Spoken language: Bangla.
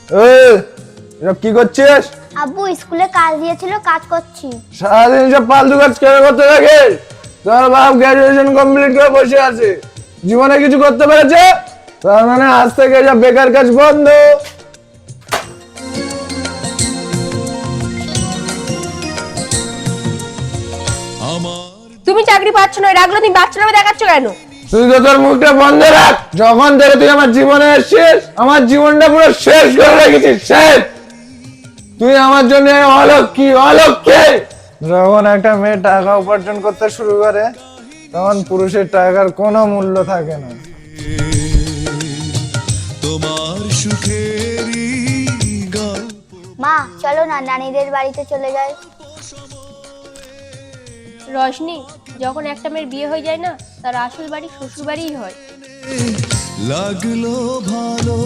এই এসব কি করছিস? আব্বু স্কুলে কাজ দিয়েছিল, কাজ করছি। সারাদিন সব ফালতু কাজ কেন করতে থাকে? তোর বাপ গ্রাজুয়েশন কমপ্লিট করে বসে আছে, জীবনে কিছু করতে পেরেছে? তার মানে আজ থেকে সব বেকার কাজ বন্ধ। তুমি চাকরি পাচ্ছ না, রাগলো তুমি বাচ্চা নামে দেখাচ্ছ কেন? তুই তো তোর মুখটা বন্ধ রাখ। যখন থেকে তুই আমার জীবনে এসেছিস, আমার জীবনটা পুরো শেষ করে রেখেছিস, শেষ। তুই আমার জন্য অলক্ষী, অলক্ষী। যখন একটা মেয়ে টাকা উপার্জন করতে শুরু করে, তখন পুরুষের টাকার কোনো মূল্য থাকে না। তোমার সুখেরই গল্প। মা চলো না নানিদের বাড়িতে চলে যাই। রশনি, যখন একটা মেয়ের বিয়ে হয়ে যায় না, তার আসল বাড়ি শ্বশুর বাড়িই হয়। লাগলো ভালো